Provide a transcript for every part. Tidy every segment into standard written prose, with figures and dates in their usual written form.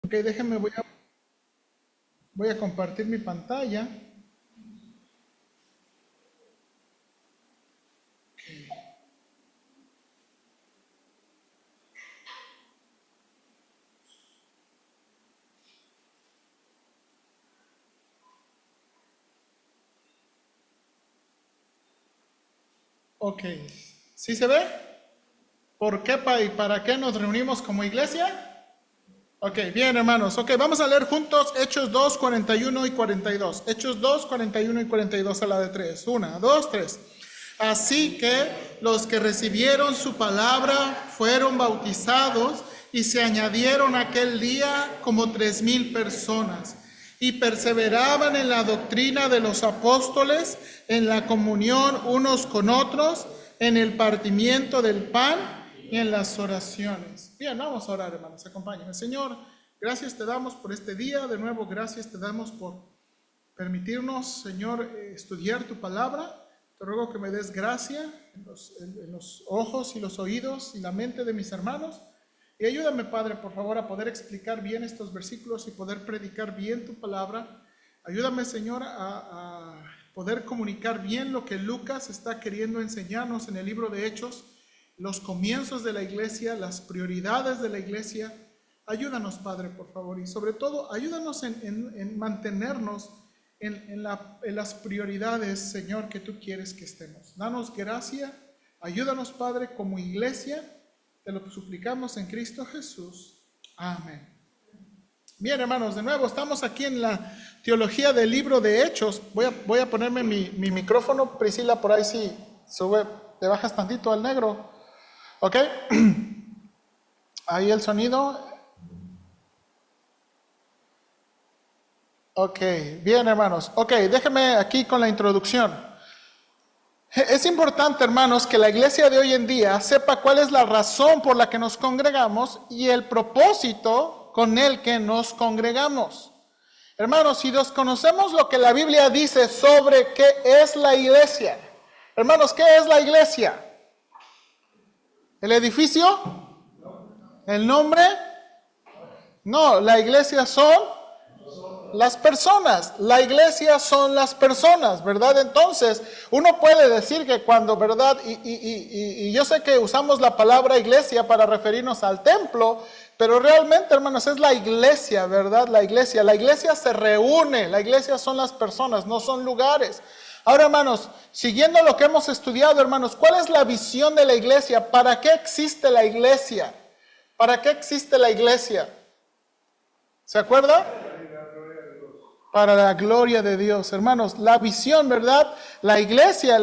Ok, déjenme, voy a compartir mi pantalla. Ok, ¿sí se ve? ¿Por qué y para qué nos reunimos como iglesia? Ok, bien hermanos, ok, vamos a leer juntos Hechos 2, 41 y 42. Hechos 2, 41 y 42 a la de 3. 1, 2, 3. Así que los que recibieron su palabra fueron bautizados y se añadieron aquel día como 3,000 personas. Y perseveraban en la doctrina de los apóstoles, en la comunión unos con otros, en el partimiento del pan y en las oraciones. Bien, vamos a orar, hermanos, acompáñenme. Señor, gracias te damos por este día. De nuevo, gracias te damos por permitirnos, Señor, estudiar tu palabra. Te ruego que me des gracia en los ojos y los oídos y la mente de mis hermanos. Y ayúdame, Padre, por favor, a poder explicar bien estos versículos y poder predicar bien tu palabra. Ayúdame, Señor, a poder comunicar bien lo que Lucas está queriendo enseñarnos en el libro de Hechos, los comienzos de la iglesia, las prioridades de la iglesia. Ayúdanos, Padre, por favor, y sobre todo, ayúdanos en mantenernos en las prioridades, Señor, que tú quieres que estemos. Danos gracia, ayúdanos, Padre, como iglesia. Te lo suplicamos en Cristo Jesús. Amén. Bien, hermanos, de nuevo estamos aquí en la teología del libro de Hechos. Voy a ponerme mi micrófono. Priscila, por ahí sí sube, te bajas tantito al negro. ¿Ok? Ahí el sonido. Ok, bien, hermanos. Ok, déjenme aquí con la introducción. Es importante, hermanos, que la iglesia de hoy en día sepa cuál es la razón por la que nos congregamos y el propósito con el que nos congregamos. Hermanos, si desconocemos lo que la Biblia dice sobre qué es la iglesia. Hermanos, ¿qué es la iglesia? ¿El edificio? ¿El nombre? No, la iglesia son las personas. La iglesia son las personas, ¿verdad? Entonces, uno puede decir que cuando, ¿verdad? Y yo sé que usamos la palabra iglesia para referirnos al templo, pero realmente, hermanos, es la iglesia, ¿verdad? La iglesia se reúne, la iglesia son las personas, no son lugares. Ahora, hermanos, siguiendo lo que hemos estudiado, hermanos, ¿cuál es la visión de la iglesia? ¿Para qué existe la iglesia? ¿Para qué existe la iglesia? ¿Se acuerda? Para la gloria de Dios. Hermanos, la visión, ¿verdad? La iglesia,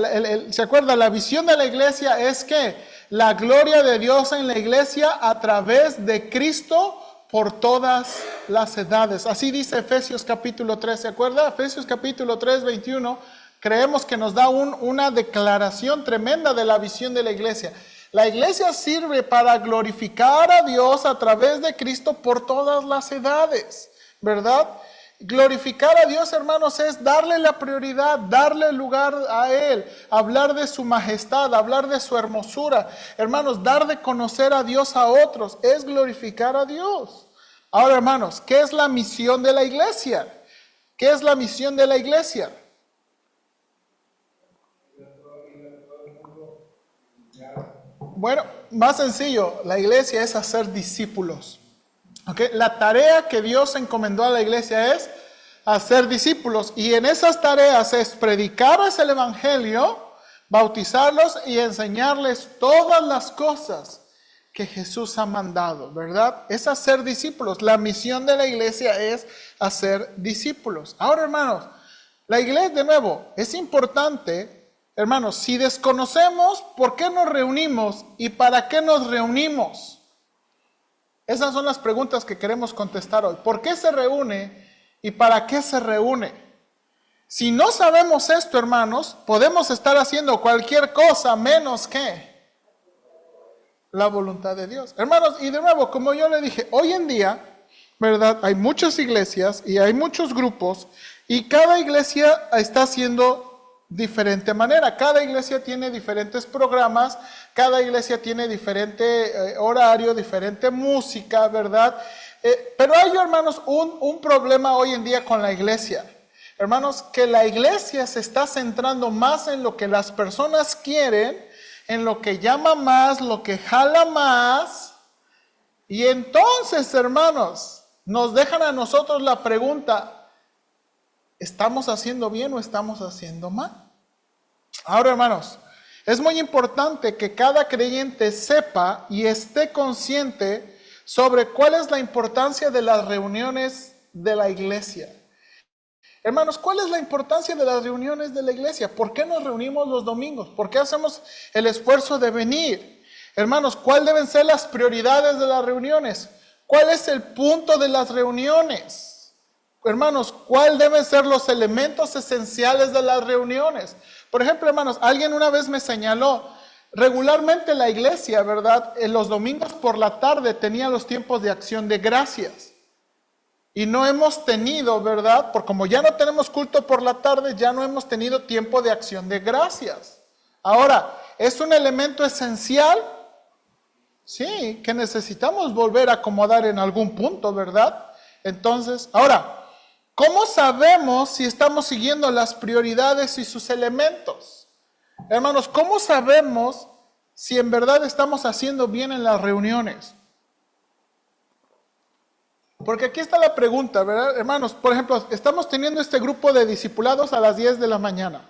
¿se acuerda? La visión de la iglesia es que la gloria de Dios en la iglesia a través de Cristo por todas las edades. Así dice Efesios capítulo 3, ¿se acuerda? Efesios capítulo 3, 21, creemos que nos da una declaración tremenda de la visión de la iglesia. La iglesia sirve para glorificar a Dios a través de Cristo por todas las edades, ¿verdad? Glorificar a Dios, hermanos, es darle la prioridad, darle lugar a Él, hablar de su majestad, hablar de su hermosura. Hermanos, dar de conocer a Dios a otros es glorificar a Dios. Ahora, hermanos, ¿qué es la misión de la iglesia? ¿Qué es la misión de la iglesia? Bueno, más sencillo, la iglesia es hacer discípulos. Okay. La tarea que Dios encomendó a la iglesia es hacer discípulos, y en esas tareas es predicarles el evangelio, bautizarlos y enseñarles todas las cosas que Jesús ha mandado, ¿verdad? Es hacer discípulos. La misión de la iglesia es hacer discípulos. Ahora, hermanos, la iglesia, de nuevo, es importante, hermanos, si desconocemos por qué nos reunimos y para qué nos reunimos. Esas son las preguntas que queremos contestar hoy. ¿Por qué se reúne y para qué se reúne? Si no sabemos esto, hermanos, podemos estar haciendo cualquier cosa menos que la voluntad de Dios. Hermanos, y de nuevo, como yo le dije, hoy en día, ¿verdad? Hay muchas iglesias y hay muchos grupos, y cada iglesia está haciendo diferente manera. Cada iglesia tiene diferentes programas, cada iglesia tiene diferente horario, diferente música, ¿verdad? Pero hay, hermanos, un problema hoy en día con la iglesia. Hermanos, que la iglesia se está centrando más en lo que las personas quieren, en lo que llama más, lo que jala más. Y entonces, hermanos, nos dejan a nosotros la pregunta, ¿estamos haciendo bien o estamos haciendo mal? Ahora, hermanos, es muy importante que cada creyente sepa y esté consciente sobre cuál es la importancia de las reuniones de la iglesia. Hermanos, ¿cuál es la importancia de las reuniones de la iglesia? ¿Por qué nos reunimos los domingos? ¿Por qué hacemos el esfuerzo de venir? Hermanos, ¿cuáles deben ser las prioridades de las reuniones? ¿Cuál es el punto de las reuniones? Hermanos, ¿cuáles deben ser los elementos esenciales de las reuniones? Por ejemplo, hermanos, alguien una vez me señaló, regularmente la iglesia, ¿verdad? En los domingos por la tarde tenía los tiempos de acción de gracias. Y no hemos tenido, ¿verdad? Porque como ya no tenemos culto por la tarde, ya no hemos tenido tiempo de acción de gracias. Ahora, ¿es un elemento esencial? Sí, que necesitamos volver a acomodar en algún punto, ¿verdad? Entonces, ahora, ¿cómo sabemos si estamos siguiendo las prioridades y sus elementos? Hermanos, ¿cómo sabemos si en verdad estamos haciendo bien en las reuniones? Porque aquí está la pregunta, ¿verdad? Hermanos, por ejemplo, estamos teniendo este grupo de discipulados a las 10 de la mañana.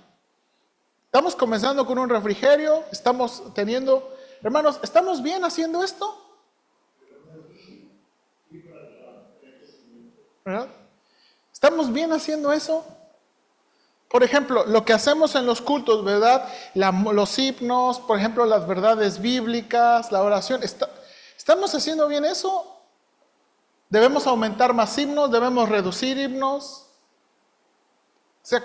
Estamos comenzando con un refrigerio, estamos teniendo... Hermanos, ¿estamos bien haciendo esto? ¿Verdad? ¿Estamos bien haciendo eso? Por ejemplo, lo que hacemos en los cultos, ¿verdad? Los himnos, por ejemplo, las verdades bíblicas, la oración. ¿Estamos haciendo bien eso? ¿Debemos aumentar más himnos? ¿Debemos reducir himnos? O sea,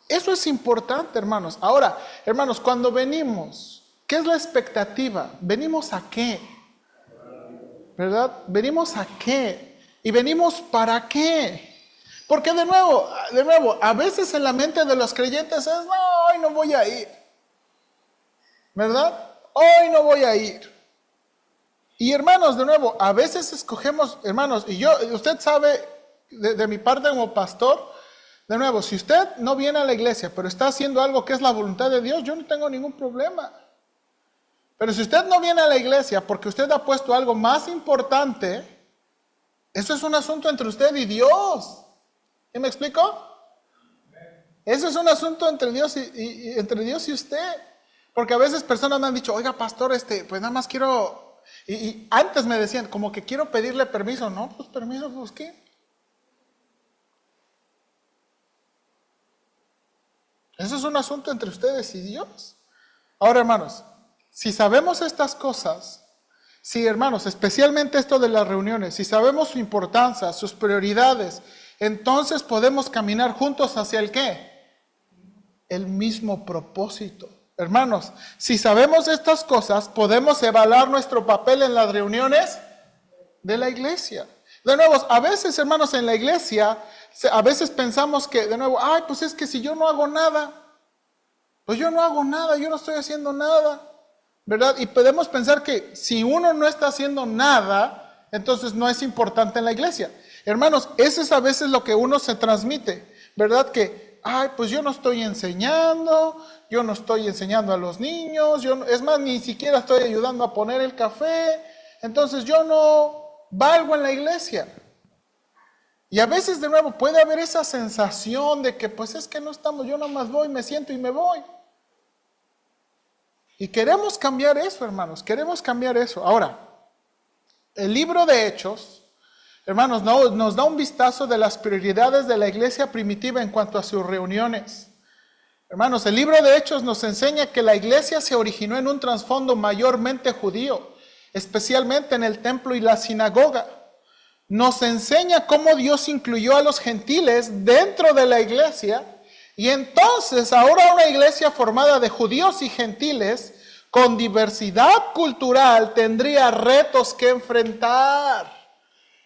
eso es importante, hermanos. Ahora, hermanos, cuando venimos, ¿qué es la expectativa? ¿Venimos a qué? ¿Verdad? ¿Venimos a qué? ¿Y venimos para qué? Porque de nuevo, a veces en la mente de los creyentes es, no, hoy no voy a ir. ¿Verdad? Hoy no voy a ir. Y hermanos, de nuevo, a veces escogemos, hermanos, y usted sabe, de mi parte como pastor, de nuevo, si usted no viene a la iglesia, pero está haciendo algo que es la voluntad de Dios, yo no tengo ningún problema. Pero si usted no viene a la iglesia porque usted ha puesto algo más importante, eso es un asunto entre usted y Dios. ¿Sí me explico? Eso es un asunto entre Dios entre Dios y usted. Porque a veces personas me han dicho, oiga, pastor, pues nada más quiero... Y antes me decían, como que quiero pedirle permiso. No, pues permiso, pues ¿qué? Eso es un asunto entre ustedes y Dios. Ahora, hermanos, si sabemos estas cosas, si hermanos, especialmente esto de las reuniones, si sabemos su importancia, sus prioridades, entonces podemos caminar juntos hacia el ¿qué? El mismo propósito. Hermanos, si sabemos estas cosas, podemos evaluar nuestro papel en las reuniones de la iglesia. De nuevo, a veces, hermanos, en la iglesia, a veces pensamos que, de nuevo, ay, pues es que si yo no hago nada, pues yo no hago nada, yo no estoy haciendo nada, ¿verdad? Y podemos pensar que si uno no está haciendo nada, entonces no es importante en la iglesia. Hermanos, eso es a veces lo que uno se transmite, ¿verdad? Que, ay, pues yo no estoy enseñando a los niños, es más, ni siquiera estoy ayudando a poner el café, entonces yo no valgo en la iglesia. Y a veces de nuevo puede haber esa sensación de que pues es que no estamos, yo nomás voy, me siento y me voy. Y queremos cambiar eso, hermanos, queremos cambiar eso. Ahora, el libro de Hechos, hermanos, nos da un vistazo de las prioridades de la iglesia primitiva en cuanto a sus reuniones. Hermanos, el libro de Hechos nos enseña que la iglesia se originó en un trasfondo mayormente judío, especialmente en el templo y la sinagoga. Nos enseña cómo Dios incluyó a los gentiles dentro de la iglesia y entonces ahora una iglesia formada de judíos y gentiles con diversidad cultural tendría retos que enfrentar.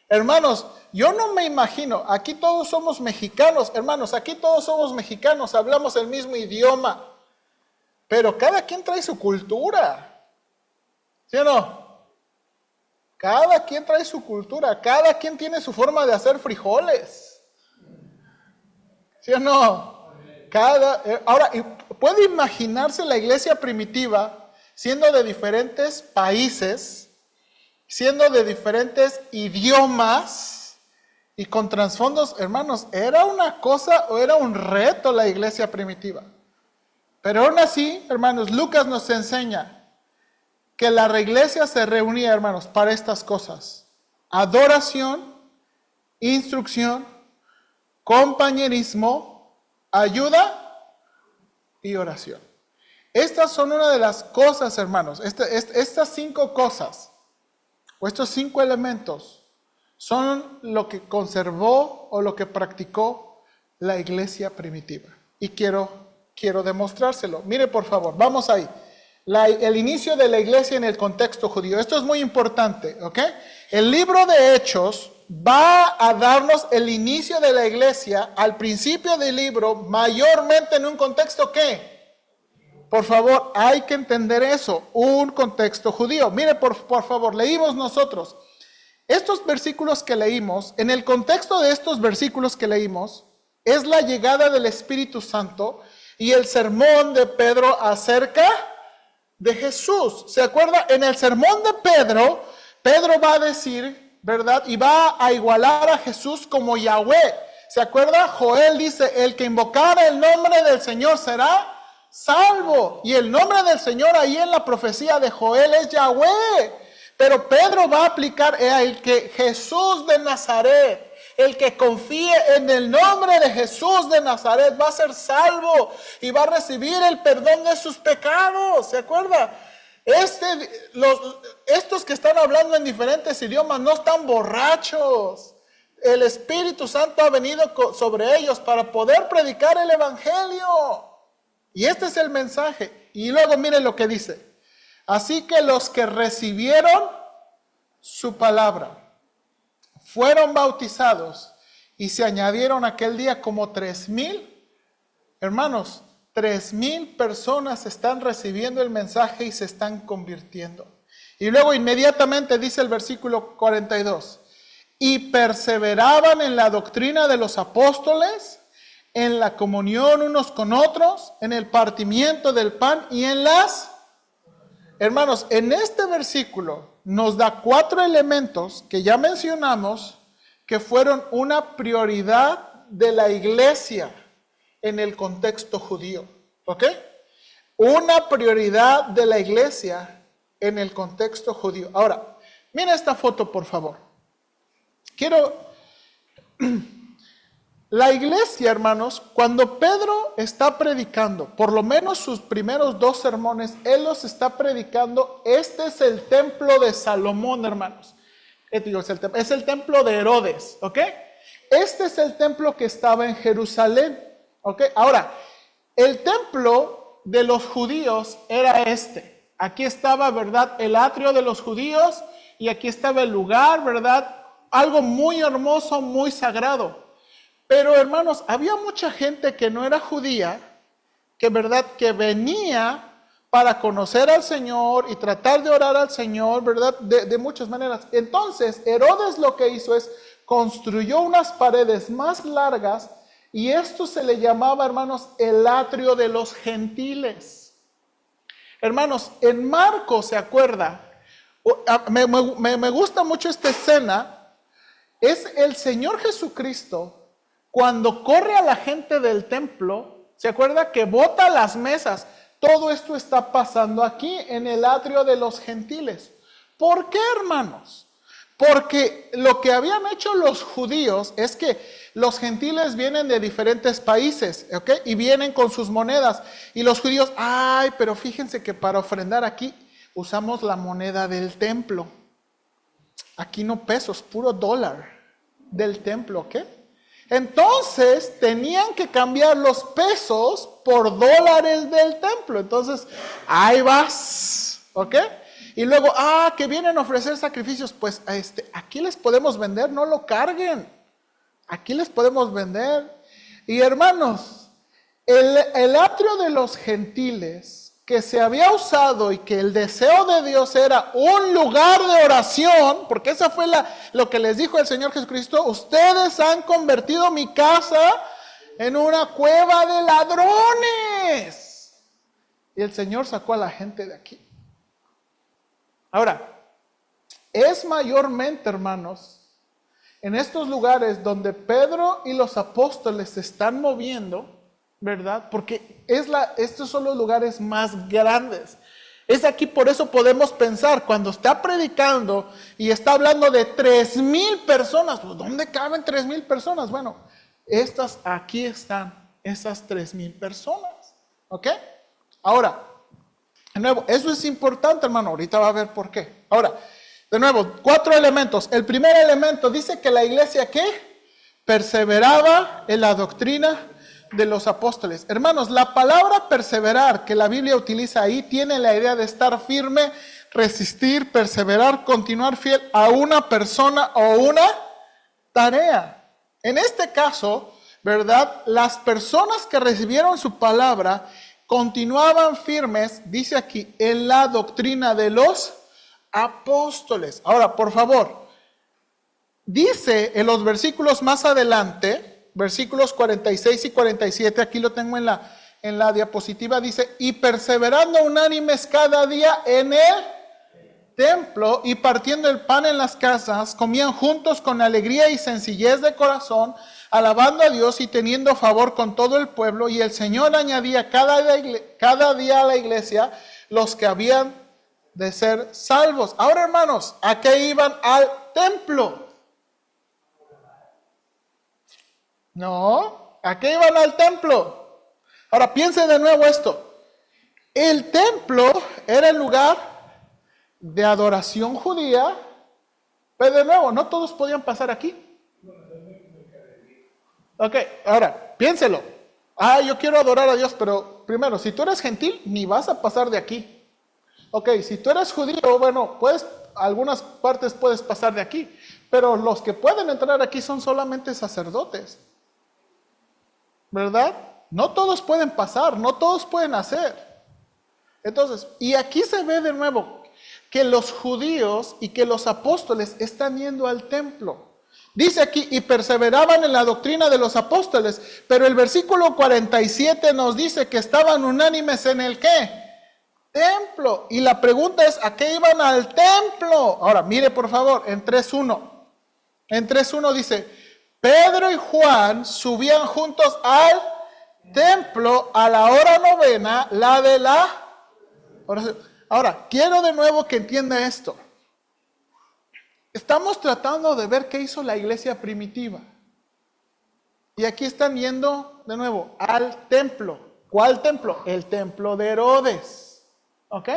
Hermanos, yo no me imagino, aquí todos somos mexicanos, hermanos, aquí todos somos mexicanos, hablamos el mismo idioma, pero cada quien trae su cultura, ¿sí o no? Cada quien trae su cultura, cada quien tiene su forma de hacer frijoles. ¿Sí o no? Ahora, ¿puede imaginarse la iglesia primitiva siendo de diferentes países, siendo de diferentes idiomas y con trasfondos? Hermanos, ¿era una cosa o era un reto la iglesia primitiva? Pero aún así, hermanos, Lucas nos enseña que la iglesia se reunía, hermanos, para estas cosas: adoración, instrucción, compañerismo, ayuda y oración. Estas son una de las cosas, hermanos, estas 5 cosas, o estos 5 elementos, son lo que conservó o lo que practicó la iglesia primitiva. Y quiero demostrárselo. Mire, por favor, vamos ahí. El inicio de la iglesia en el contexto judío. Esto es muy importante, ¿ok? El libro de Hechos va a darnos el inicio de la iglesia al principio del libro, mayormente en un contexto ¿qué? Por favor, hay que entender eso, un contexto judío. Mire, por favor, leímos nosotros estos versículos que leímos. En el contexto de estos versículos que leímos, es la llegada del Espíritu Santo y el sermón de Pedro acerca de Jesús. ¿Se acuerda? En el sermón de Pedro, Pedro va a decir, ¿verdad? Y va a igualar a Jesús como Yahweh. ¿Se acuerda? Joel dice, el que invocara el nombre del Señor será salvo. Y el nombre del Señor ahí en la profecía de Joel es Yahweh. Pero Pedro va a aplicar el que Jesús de Nazaret, el que confíe en el nombre de Jesús de Nazaret va a ser salvo y va a recibir el perdón de sus pecados. ¿Se acuerda? Estos que están hablando en diferentes idiomas no están borrachos. El Espíritu Santo ha venido sobre ellos para poder predicar el Evangelio. Y este es el mensaje. Y luego miren lo que dice. Así que los que recibieron su palabra fueron bautizados y se añadieron aquel día como 3,000. Hermanos, 3,000 personas están recibiendo el mensaje y se están convirtiendo. Y luego inmediatamente dice el versículo 42. Y perseveraban en la doctrina de los apóstoles, en la comunión unos con otros, en el partimiento del pan y en las... Hermanos, en este versículo nos da 4 elementos que ya mencionamos que fueron una prioridad de la iglesia en el contexto judío. ¿Ok? Una prioridad de la iglesia en el contexto judío. Ahora, mira esta foto, por favor. La iglesia, hermanos, cuando Pedro está predicando, por lo menos sus primeros 2 sermones, él los está predicando. Este es el templo de Salomón, hermanos. Es el templo de Herodes, ¿ok? Este es el templo que estaba en Jerusalén, ¿ok? Ahora, el templo de los judíos era este. Aquí estaba, ¿verdad?, el atrio de los judíos y aquí estaba el lugar, ¿verdad? Algo muy hermoso, muy sagrado. Pero, hermanos, había mucha gente que no era judía, que venía para conocer al Señor y tratar de orar al Señor, ¿verdad? De muchas maneras. Entonces, Herodes lo que hizo es construyó unas paredes más largas y esto se le llamaba, hermanos, el atrio de los gentiles. Hermanos, en Marcos, ¿se acuerda? Me gusta mucho esta escena. Es el Señor Jesucristo cuando corre a la gente del templo. ¿Se acuerda que bota las mesas? Todo esto está pasando aquí en el atrio de los gentiles. ¿Por qué, hermanos? Porque lo que habían hecho los judíos es que los gentiles vienen de diferentes países, ¿ok? Y vienen con sus monedas. Y los judíos, pero fíjense que para ofrendar aquí usamos la moneda del templo. Aquí no pesos, puro dólar del templo, ¿ok? Entonces tenían que cambiar los pesos por dólares del templo. Entonces, ahí vas, ¿ok? Y luego, que vienen a ofrecer sacrificios, pues aquí les podemos vender, no lo carguen. Aquí les podemos vender. Y hermanos, el atrio de los gentiles que se había usado y que el deseo de Dios era un lugar de oración, porque esa fue lo que les dijo el Señor Jesucristo: ustedes han convertido mi casa en una cueva de ladrones. Y el Señor sacó a la gente de aquí. Ahora, es mayormente, hermanos, en estos lugares donde Pedro y los apóstoles se están moviendo, ¿verdad? Porque estos son los lugares más grandes. Es aquí, por eso podemos pensar, cuando está predicando y está hablando de 3,000 personas, pues ¿dónde caben 3,000 personas? Bueno, aquí están esas 3,000 personas, ¿ok? Ahora, de nuevo, eso es importante, hermano, ahorita va a ver por qué. Ahora, de nuevo, 4 elementos. El primer elemento dice que la iglesia, ¿qué? Perseveraba en la doctrina de los apóstoles. Hermanos, la palabra perseverar que la Biblia utiliza ahí tiene la idea de estar firme, resistir, perseverar, continuar fiel a una persona o una tarea. En este caso, ¿verdad? Las personas que recibieron su palabra continuaban firmes, dice aquí, en la doctrina de los apóstoles. Ahora, por favor, dice en los versículos más adelante, versículos 46 y 47, aquí lo tengo en la diapositiva, dice: y perseverando unánimes cada día en el templo y partiendo el pan en las casas, comían juntos con alegría y sencillez de corazón, alabando a Dios y teniendo favor con todo el pueblo, y el Señor añadía cada día a la iglesia los que habían de ser salvos. Ahora, hermanos, ¿a qué iban al templo? No, ¿a qué iban al templo? Ahora piense de nuevo esto. El templo era el lugar de adoración judía, pero de nuevo, no todos podían pasar aquí. Ok, ahora, piénselo. Yo quiero adorar a Dios, pero primero, si tú eres gentil, ni vas a pasar de aquí. Ok, si tú eres judío, bueno, algunas partes puedes pasar de aquí, pero los que pueden entrar aquí son solamente sacerdotes, ¿verdad? No todos pueden pasar, no todos pueden hacer. Entonces, y aquí se ve de nuevo que los judíos y que los apóstoles están yendo al templo. Dice aquí, y perseveraban en la doctrina de los apóstoles, pero el versículo 47 nos dice que estaban unánimes en el ¿qué? Templo. Y la pregunta es, ¿a qué iban al templo? Ahora, mire por favor, en 3.1. En 3.1 dice: Pedro y Juan subían juntos al templo a la hora novena, la de la oración. Ahora, quiero de nuevo que entienda esto. Estamos tratando de ver qué hizo la iglesia primitiva. Y aquí están yendo de nuevo al templo. ¿Cuál templo? El templo de Herodes. ¿Ok?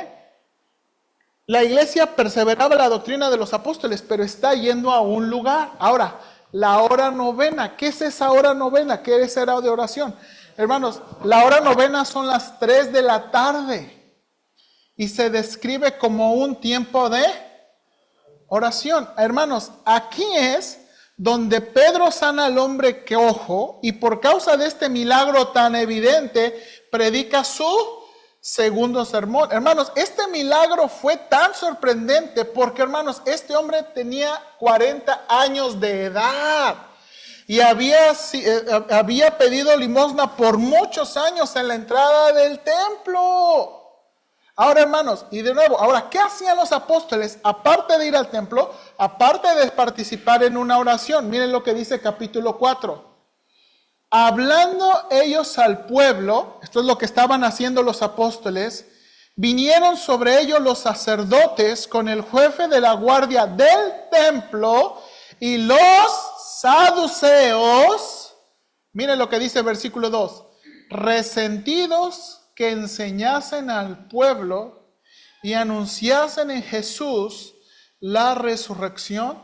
La iglesia perseveraba la doctrina de los apóstoles, pero está yendo a un lugar. Ahora, la hora novena. ¿Qué es esa hora novena? ¿Qué es esa hora de oración? Hermanos, la hora novena son las 3 de la tarde. Y se describe como un tiempo de oración. Hermanos, aquí es donde Pedro sana al hombre cojo y por causa de este milagro tan evidente, predica su segundo sermón. Hermanos, este milagro fue tan sorprendente porque, hermanos, este hombre tenía 40 años de edad y había pedido limosna por muchos años en la entrada del templo. Ahora, hermanos, y de nuevo, ahora, ¿qué hacían los apóstoles? Aparte de ir al templo, aparte de participar en una oración, miren lo que dice capítulo 4. Hablando ellos al pueblo, esto es lo que estaban haciendo los apóstoles, vinieron sobre ellos los sacerdotes con el jefe de la guardia del templo y los saduceos, miren lo que dice versículo 2, resentidos que enseñasen al pueblo y anunciasen en Jesús la resurrección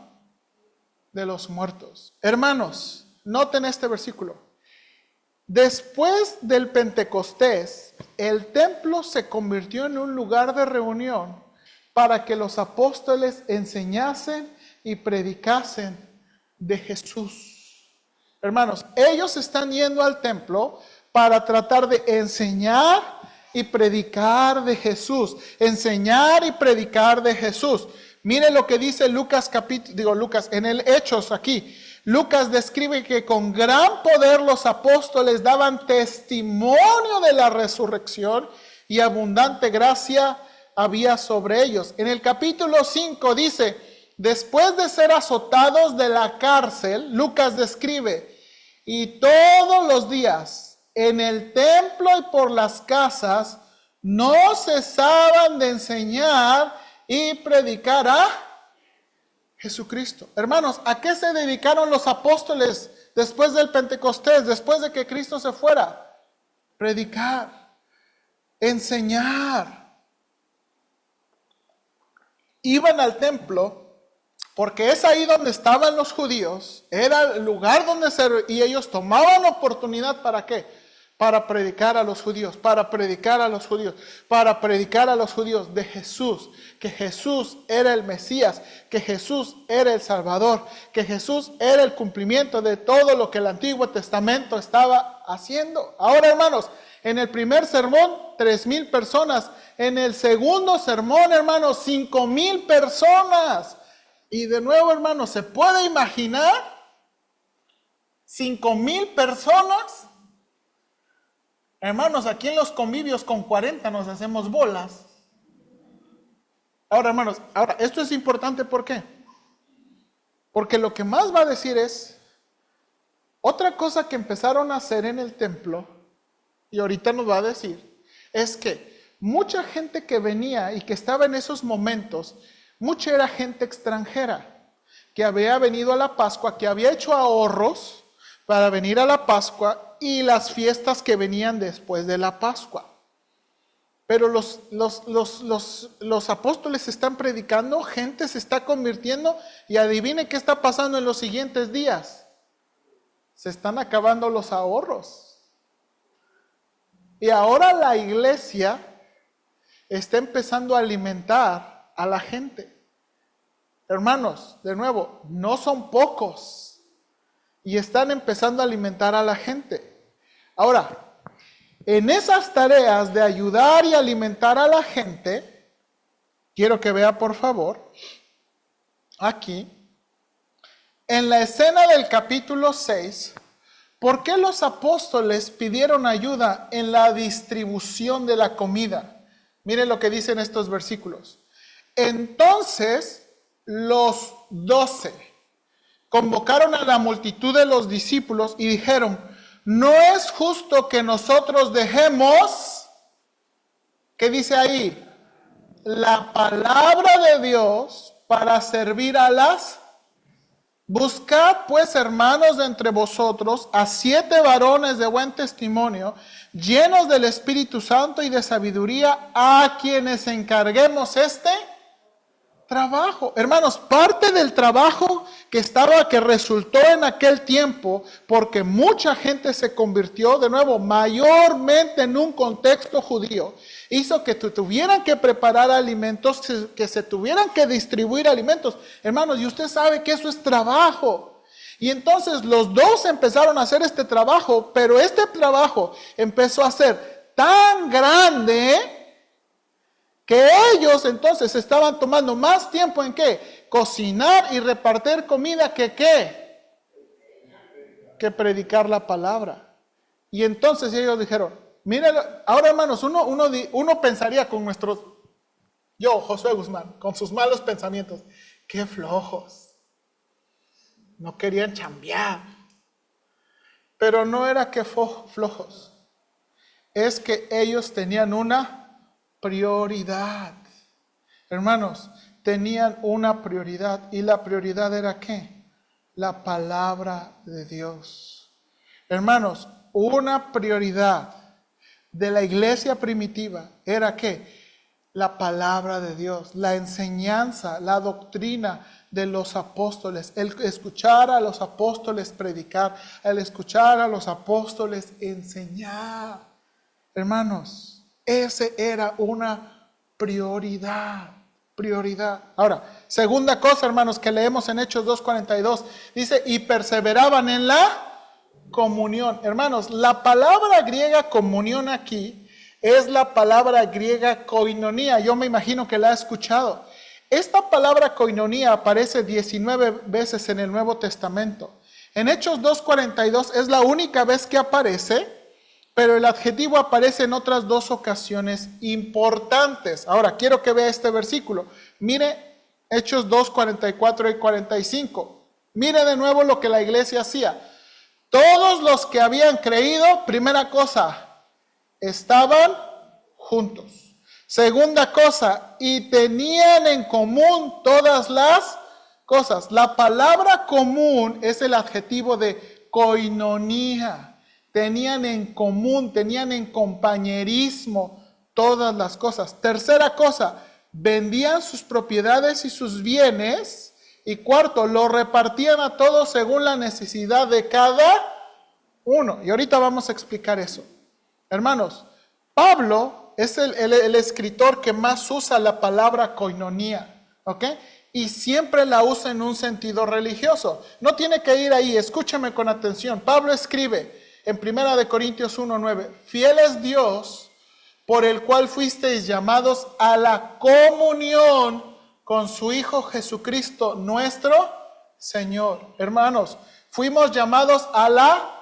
de los muertos. Hermanos, noten este versículo. Después del Pentecostés, el templo se convirtió en un lugar de reunión para que los apóstoles enseñasen y predicasen de Jesús. Hermanos, ellos están yendo al templo para tratar de enseñar y predicar de Jesús. Enseñar y predicar de Jesús. Mire lo que dice Lucas en el Hechos aquí. Lucas describe que con gran poder los apóstoles daban testimonio de la resurrección y abundante gracia había sobre ellos. En el capítulo 5 dice, después de ser azotados de la cárcel, Lucas describe, y todos los días en el templo y por las casas no cesaban de enseñar y predicar a Jesucristo. Hermanos, ¿a qué se dedicaron los apóstoles después del Pentecostés, después de que Cristo se fuera? Predicar, enseñar. Iban al templo porque es ahí donde estaban los judíos, era el lugar donde y ellos tomaban oportunidad ¿para qué? Para predicar a los judíos, para predicar a los judíos, para predicar a los judíos de Jesús, que Jesús era el Mesías, que Jesús era el Salvador, que Jesús era el cumplimiento de todo lo que el Antiguo Testamento estaba haciendo. Ahora, hermanos, en el primer sermón, 3,000 personas. En el segundo sermón, hermanos, 5,000 personas. Y de nuevo, hermanos, ¿se puede imaginar 5,000 personas? Hermanos, aquí en los convivios con 40 nos hacemos bolas. Ahora, hermanos, esto es importante, ¿por qué? Porque lo que más va a decir es, otra cosa que empezaron a hacer en el templo, y ahorita nos va a decir, es que mucha gente que venía y que estaba en esos momentos, mucha era gente extranjera, que había venido a la Pascua, que había hecho ahorros para venir a la Pascua y las fiestas que venían después de la Pascua. Pero los apóstoles están predicando, gente se está convirtiendo y adivine qué está pasando en los siguientes días. Se están acabando los ahorros. Y ahora la iglesia está empezando a alimentar a la gente. Hermanos, de nuevo, no son pocos. Y están empezando a alimentar a la gente. Ahora, en esas tareas de ayudar y alimentar a la gente, quiero que vea por favor, aquí, en la escena del capítulo 6, ¿por qué los apóstoles pidieron ayuda en la distribución de la comida? Miren lo que dicen estos versículos. Entonces, los 12 convocaron a la multitud de los discípulos y dijeron, no es justo que nosotros dejemos, ¿qué dice ahí? La palabra de Dios para servir a las. Buscad pues, hermanos, de entre vosotros a 7 varones de buen testimonio, llenos del Espíritu Santo y de sabiduría, a quienes encarguemos este trabajo. Hermanos, parte del trabajo que resultó en aquel tiempo, porque mucha gente se convirtió, de nuevo, mayormente en un contexto judío, hizo que tuvieran que preparar alimentos, que se tuvieran que distribuir alimentos. Hermanos, y usted sabe que eso es trabajo. Y entonces los 2 empezaron a hacer este trabajo, pero este trabajo empezó a ser tan grande que ellos entonces estaban tomando más tiempo en ¿qué? Cocinar y repartir comida que ¿qué? Que predicar la palabra. Y entonces ellos dijeron, miren, ahora hermanos, uno pensaría con Josué Guzmán, con sus malos pensamientos, qué flojos, no querían chambear. Pero no era que flojos, es que ellos tenían una prioridad. Hermanos, tenían una prioridad, y la prioridad era ¿qué? La palabra de Dios. Hermanos, una prioridad de la iglesia primitiva era ¿qué? La palabra de Dios, la enseñanza, la doctrina de los apóstoles, el escuchar a los apóstoles predicar, el escuchar a los apóstoles enseñar. Hermanos, ese era una prioridad. Ahora, segunda cosa, hermanos, que leemos en Hechos 2:42, dice, y perseveraban en la comunión. Hermanos, la palabra griega comunión aquí es la palabra griega koinonía. Yo me imagino que la ha escuchado. Esta palabra koinonía aparece 19 veces en el Nuevo Testamento. En Hechos 2:42 es la única vez que aparece, pero el adjetivo aparece en otras 2 ocasiones importantes. Ahora, quiero que vea este versículo. Mire Hechos 2:44 y 45. Mire de nuevo lo que la iglesia hacía. Todos los que habían creído, primera cosa, estaban juntos. Segunda cosa, y tenían en común todas las cosas. La palabra común es el adjetivo de koinonía. Tenían en común, tenían en compañerismo todas las cosas. Tercera cosa, vendían sus propiedades y sus bienes. Y cuarto, lo repartían a todos según la necesidad de cada uno. Y ahorita vamos a explicar eso. Hermanos, Pablo es el escritor que más usa la palabra koinonía, ¿ok? Y siempre la usa en un sentido religioso. No tiene que ir ahí, escúchame con atención. Pablo escribe en 1 Corintios 1:9, fiel es Dios por el cual fuisteis llamados a la comunión con su Hijo Jesucristo, nuestro Señor. Hermanos, fuimos llamados a la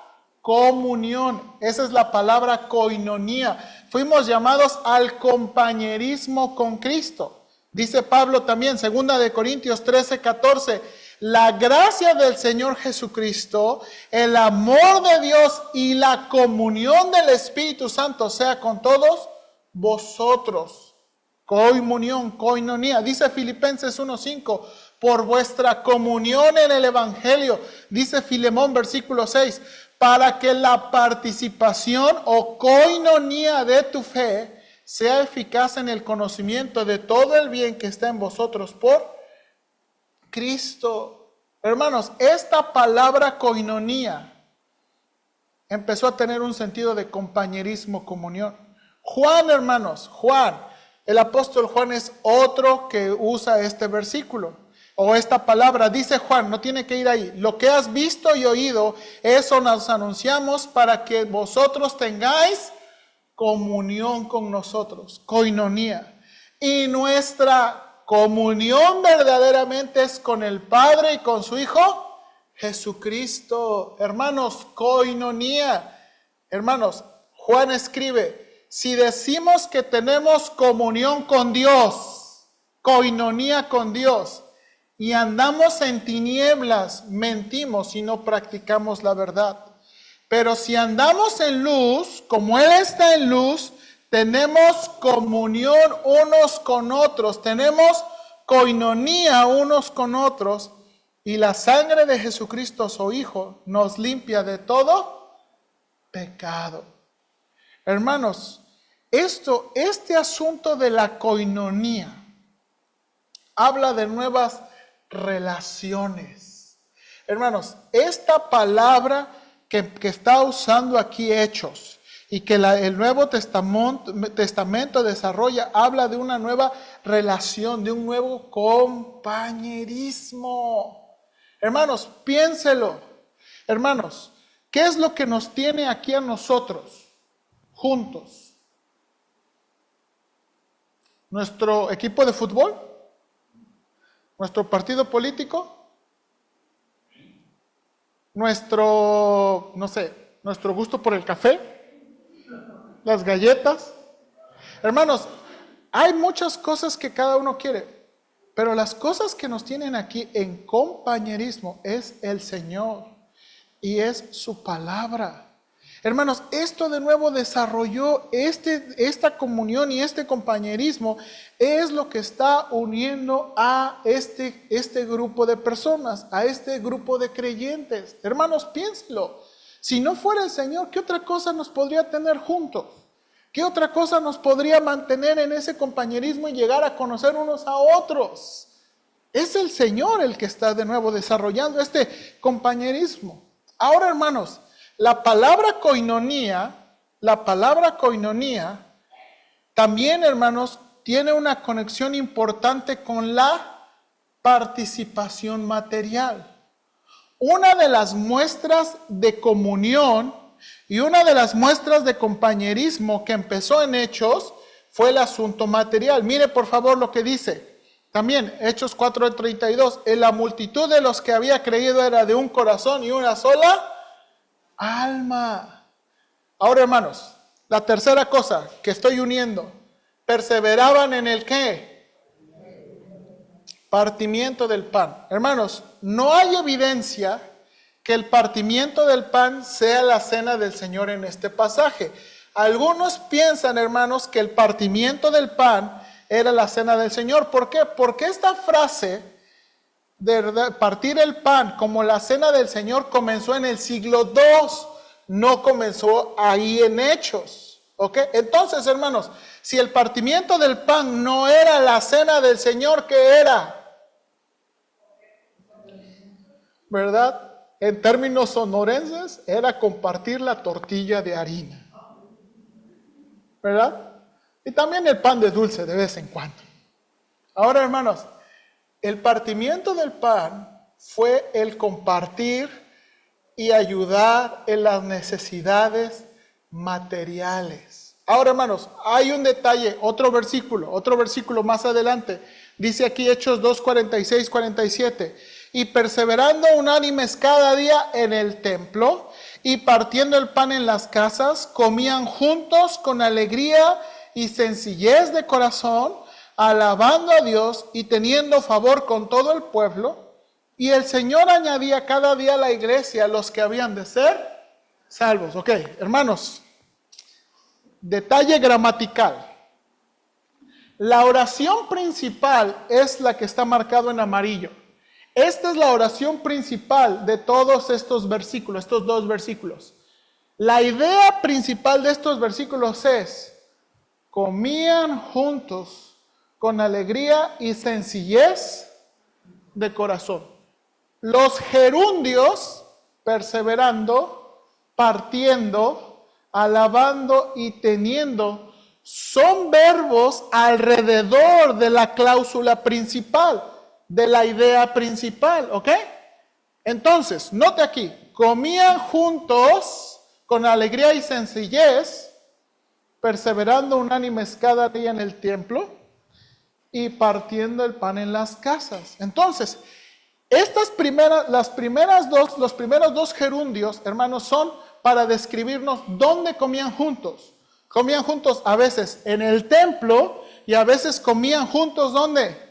comunión. Esa es la palabra koinonía. Fuimos llamados al compañerismo con Cristo. Dice Pablo también, 2 Corintios 13:14, la gracia del Señor Jesucristo, el amor de Dios y la comunión del Espíritu Santo sea con todos vosotros. Comunión, koinonía. Dice Filipenses 1:5, por vuestra comunión en el Evangelio. Dice Filemón, versículo 6, para que la participación o koinonía de tu fe sea eficaz en el conocimiento de todo el bien que está en vosotros por Cristo. Hermanos, esta palabra koinonía empezó a tener un sentido de compañerismo, comunión. Juan, hermanos, Juan, el apóstol Juan es otro que usa este versículo o esta palabra. Dice Juan, no tiene que ir ahí. Lo que has visto y oído, eso nos anunciamos para que vosotros tengáis comunión con nosotros, koinonía. Y nuestra comunión verdaderamente es con el Padre y con su Hijo Jesucristo. Hermanos, koinonía. Hermanos, Juan escribe, si decimos que tenemos comunión con Dios, koinonía con Dios, y andamos en tinieblas, mentimos y no practicamos la verdad. Pero si andamos en luz, como Él está en luz, tenemos comunión unos con otros, tenemos koinonía unos con otros, y la sangre de Jesucristo, su Hijo, nos limpia de todo pecado. Hermanos, este asunto de la koinonía habla de nuevas relaciones. Hermanos, esta palabra que está usando aquí Hechos y que el Nuevo Testamento desarrolla, habla de una nueva relación, de un nuevo compañerismo. Hermanos, piénselo. Hermanos, ¿qué es lo que nos tiene aquí a nosotros juntos? ¿Nuestro equipo de fútbol? ¿Nuestro partido político? ¿Nuestro, no sé, nuestro gusto por el café? ¿Las galletas? Hermanos, hay muchas cosas que cada uno quiere, pero las cosas que nos tienen aquí en compañerismo es el Señor y es su palabra. Hermanos, esto de nuevo desarrolló esta comunión y este compañerismo es lo que está uniendo a este grupo de personas, a este grupo de creyentes. Hermanos, piénselo. Si no fuera el Señor, ¿qué otra cosa nos podría tener juntos? ¿Qué otra cosa nos podría mantener en ese compañerismo y llegar a conocer unos a otros? Es el Señor el que está de nuevo desarrollando este compañerismo. Ahora, hermanos, la palabra koinonía también, hermanos, tiene una conexión importante con la participación material. Una de las muestras de comunión Y una de las muestras de compañerismo que empezó en Hechos fue el asunto material. Mire por favor lo que dice. También Hechos 4:32. En la multitud de los que había creído era de un corazón y una sola alma. Ahora, hermanos, la tercera cosa que estoy uniendo. Perseveraban en el ¿qué? Partimiento del pan. Hermanos, no hay evidencia que el partimiento del pan sea la cena del Señor en este pasaje. Algunos piensan, hermanos, que el partimiento del pan era la cena del Señor. ¿Por qué? Porque esta frase de partir el pan como la cena del Señor comenzó en el siglo II, no comenzó ahí en Hechos. ¿Ok? Entonces, hermanos, si el partimiento del pan no era la cena del Señor, ¿qué era? ¿Verdad? En términos sonorenses, era compartir la tortilla de harina. ¿Verdad? Y también el pan de dulce de vez en cuando. Ahora, hermanos, el partimiento del pan fue el compartir y ayudar en las necesidades materiales. Ahora, hermanos, hay un detalle, otro versículo más adelante. Dice aquí Hechos 2, 46, 47. Y perseverando unánimes cada día en el templo y partiendo el pan en las casas, comían juntos con alegría y sencillez de corazón, alabando a Dios y teniendo favor con todo el pueblo. Y el Señor añadía cada día a la iglesia los que habían de ser salvos. Ok, hermanos, detalle gramatical. La oración principal es la que está marcado en amarillo. Esta es la oración principal de todos estos versículos, estos dos versículos. La idea principal de estos versículos es: comían juntos con alegría y sencillez de corazón. Los gerundios, perseverando, partiendo, alabando y teniendo, son verbos alrededor de la cláusula principal, de la idea principal, ¿ok? Entonces, note aquí, comían juntos con alegría y sencillez, perseverando unánimes cada día en el templo y partiendo el pan en las casas. Entonces, los primeros dos gerundios, hermanos, son para describirnos dónde comían juntos. Comían juntos a veces en el templo y a veces comían juntos ¿dónde?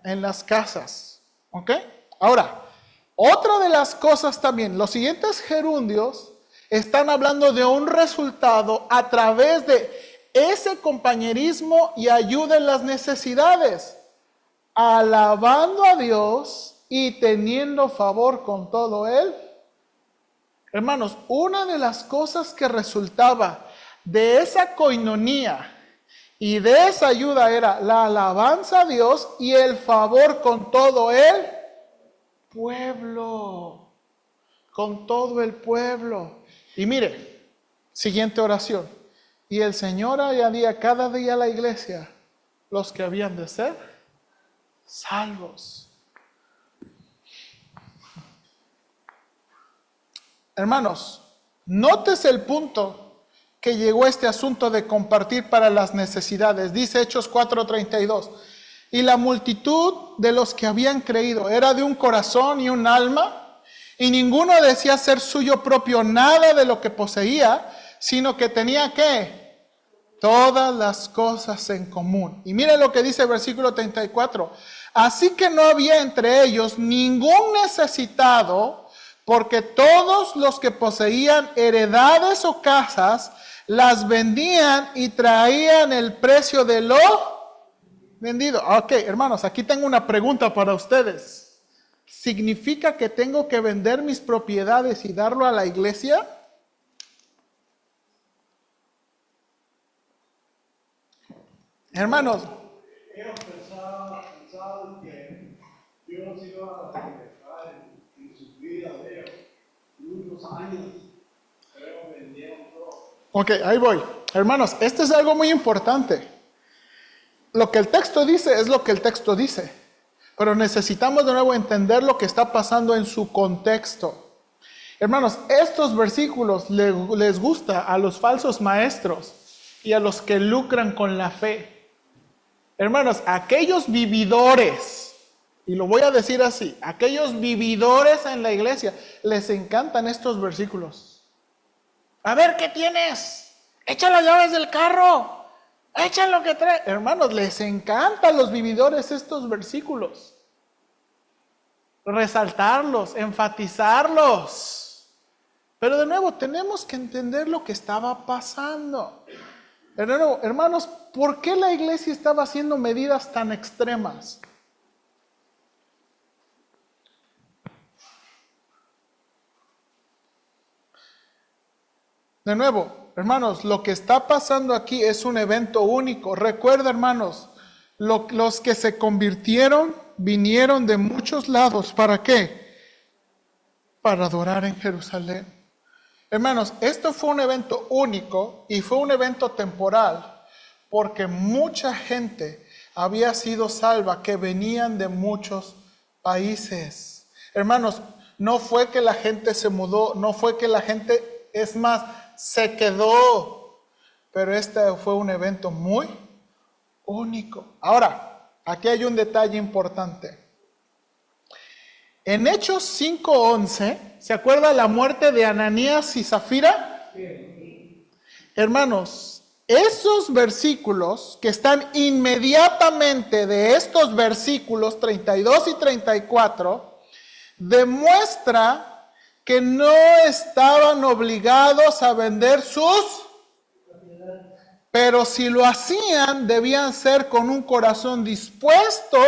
En las casas. ¿Ok? Ahora, otra de las cosas también, los siguientes gerundios están hablando de un resultado a través de ese compañerismo y ayuda en las necesidades, alabando a Dios y teniendo favor con todo él. Hermanos, una de las cosas que resultaba de esa coinonía y de esa ayuda era la alabanza a Dios y el favor con todo el pueblo. Con todo el pueblo. Y mire, siguiente oración. Y el Señor añadía cada día a la iglesia los que habían de ser salvos. Hermanos, nótese el punto que llegó este asunto de compartir para las necesidades. Dice Hechos 4:32. Y la multitud de los que habían creído era de un corazón y un alma, y ninguno decía ser suyo propio nada de lo que poseía, sino que tenía ¿qué? Todas las cosas en común. Y mire lo que dice el versículo 34. Así que no había entre ellos ningún necesitado, porque todos los que poseían heredades o casas, las vendían y traían el precio de lo vendido. Ok, hermanos, aquí tengo una pregunta para ustedes. ¿Significa que tengo que vender mis propiedades y darlo a la iglesia? Hermanos, ellos pensaban que Dios iba a regresar en su vida de ellos. Muchos años, pero vendieron todo. ok, ahí voy. Hermanos, esto es algo muy importante. Lo que el texto dice es lo que el texto dice. Pero necesitamos de nuevo entender lo que está pasando en su contexto. Hermanos, estos versículos les gusta a los falsos maestros y a los que lucran con la fe. Hermanos, aquellos vividores, y lo voy a decir así, aquellos vividores en la iglesia, les encantan estos versículos. A ver, ¿qué tienes? Echa las llaves del carro. Echa lo que trae. Hermanos, les encantan los vividores estos versículos. Resaltarlos, enfatizarlos. Pero de nuevo, tenemos que entender lo que estaba pasando. De nuevo, hermanos, ¿por qué la iglesia estaba haciendo medidas tan extremas? De nuevo, hermanos, lo que está pasando aquí es un evento único. Recuerda, hermanos, los que se convirtieron vinieron de muchos lados. ¿Para qué? Para adorar en Jerusalén. Hermanos, esto fue un evento único y fue un evento temporal porque mucha gente había sido salva que venían de muchos países. Hermanos, no fue que la gente se mudó, no fue que la gente, es más, se quedó. Pero este fue un evento muy único. Ahora, aquí hay un detalle importante. En Hechos 5:11, ¿se acuerda la muerte de Ananías y Zafira? Sí. Hermanos, esos versículos que están inmediatamente de estos versículos 32 y 34, demuestra que no estaban obligados a vender sus, pero si lo hacían, debían ser con un corazón dispuesto,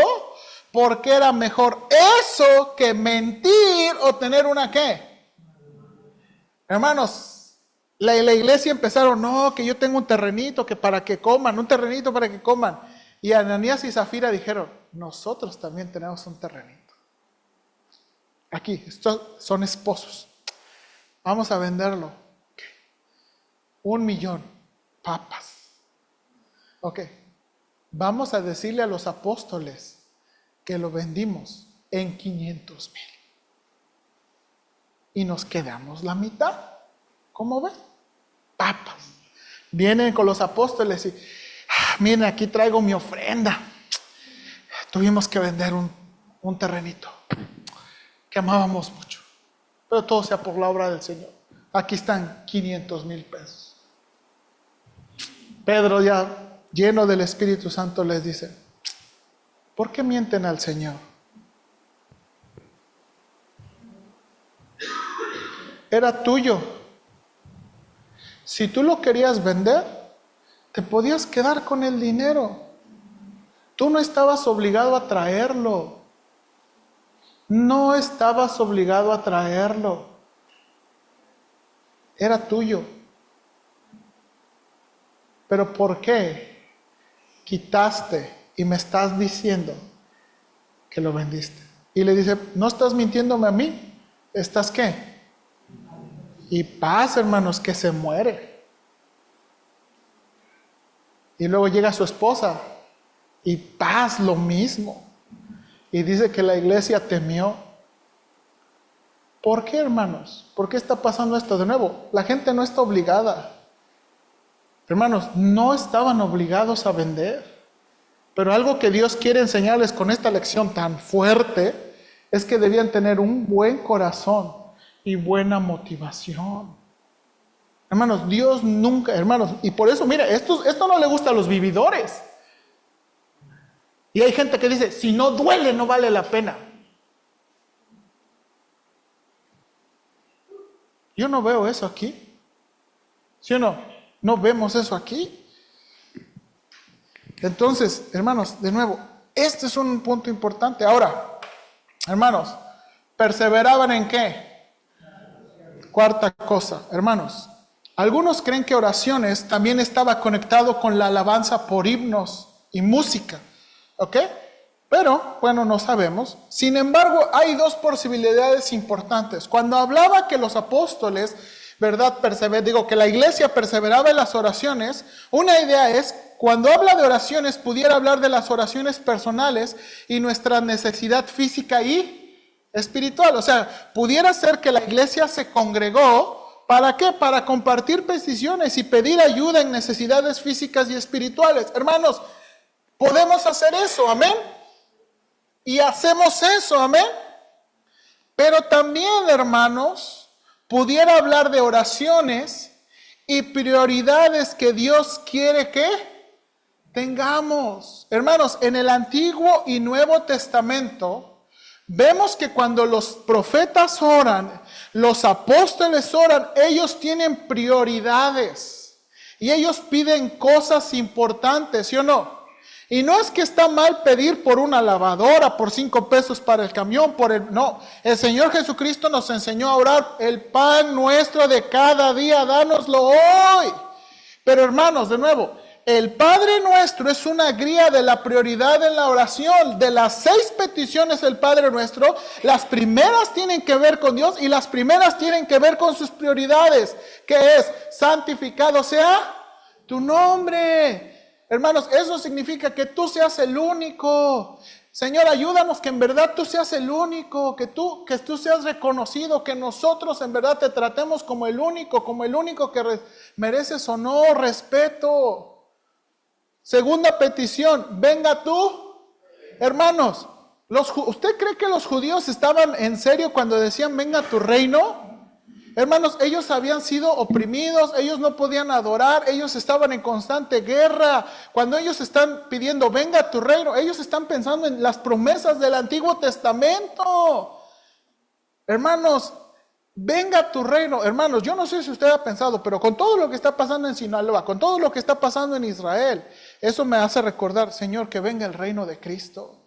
porque era mejor eso que mentir o tener una ¿qué? Hermanos, la iglesia empezaron, no, que yo tengo un terrenito que para que coman, un terrenito para que coman. Y Ananías y Zafira dijeron, nosotros también tenemos un terrenito. Aquí, estos son esposos. Vamos a venderlo. 1,000,000 papas. Ok. Vamos a decirle a los apóstoles que lo vendimos en 500,000. Y nos quedamos la mitad. ¿Cómo ven? Papas. Vienen con los apóstoles y, miren, aquí traigo mi ofrenda. Tuvimos que vender un terrenito que amábamos mucho. Pero todo sea por la obra del Señor. Aquí están 500,000 pesos. Pedro, ya lleno del Espíritu Santo, les dice, ¿por qué mienten al Señor? Era tuyo. Si tú lo querías vender, te podías quedar con el dinero. Tú no estabas obligado a traerlo. No estabas obligado a traerlo. Era tuyo. Pero ¿por qué quitaste y me estás diciendo que lo vendiste? Y le dice, ¿no estás mintiéndome a mí? ¿Estás qué? Y paz, hermanos, que se muere. Y luego llega su esposa y paz, lo mismo. Y dice que la iglesia temió. ¿Por qué, hermanos? ¿Por qué está pasando esto de nuevo? La gente no está obligada. Hermanos, no estaban obligados a vender. Pero algo que Dios quiere enseñarles con esta lección tan fuerte es que debían tener un buen corazón y buena motivación. Hermanos, Dios nunca, hermanos, y por eso, mira, esto no le gusta a los vividores. Y hay gente que dice, si no duele, no vale la pena. Yo no veo eso aquí. ¿Sí o no? No vemos eso aquí. Entonces, hermanos, de nuevo, este es un punto importante. Ahora, hermanos, ¿perseveraban en qué? Cuarta cosa, hermanos. Algunos creen que oraciones también estaba conectado con la alabanza por himnos y música. ¿Ok? Pero, bueno, no sabemos. Sin embargo, hay dos posibilidades importantes. Cuando hablaba que los apóstoles, ¿verdad? Que la iglesia perseveraba en las oraciones, una idea es, cuando habla de oraciones, pudiera hablar de las oraciones personales y nuestra necesidad física y espiritual. O sea, pudiera ser que la iglesia se congregó, ¿para qué? Para compartir peticiones y pedir ayuda en necesidades físicas y espirituales. Hermanos, podemos hacer eso, amén. Y hacemos eso, amén. Pero también, hermanos, pudiera hablar de oraciones y prioridades que Dios quiere que tengamos. Hermanos, en el Antiguo y Nuevo Testamento, vemos que cuando los profetas oran, los apóstoles oran, ellos tienen prioridades. Y ellos piden cosas importantes, ¿sí o no? Y no es que está mal pedir por una lavadora, por 5 pesos para el camión, no. El Señor Jesucristo nos enseñó a orar: el pan nuestro de cada día, dánoslo hoy. Pero hermanos, de nuevo, el Padre Nuestro es una guía de la prioridad en la oración. De las 6 peticiones del Padre Nuestro, las primeras tienen que ver con Dios y las primeras tienen que ver con sus prioridades, que es: santificado sea tu nombre. Hermanos, eso significa que tú seas el único. Señor, ayúdanos que en verdad tú seas el único, que tú seas reconocido, que nosotros en verdad te tratemos como el único que mereces honor, respeto. Segunda petición: venga tú. Hermanos, ¿usted cree que los judíos estaban en serio cuando decían venga tu reino? Hermanos, ellos habían sido oprimidos, ellos no podían adorar, ellos estaban en constante guerra. Cuando ellos están pidiendo venga tu reino, ellos están pensando en las promesas del Antiguo Testamento. Hermanos, venga tu reino. Hermanos, yo no sé si usted ha pensado, pero con todo lo que está pasando en Sinaloa, con todo lo que está pasando en Israel, eso me hace recordar: Señor, que venga el reino de Cristo.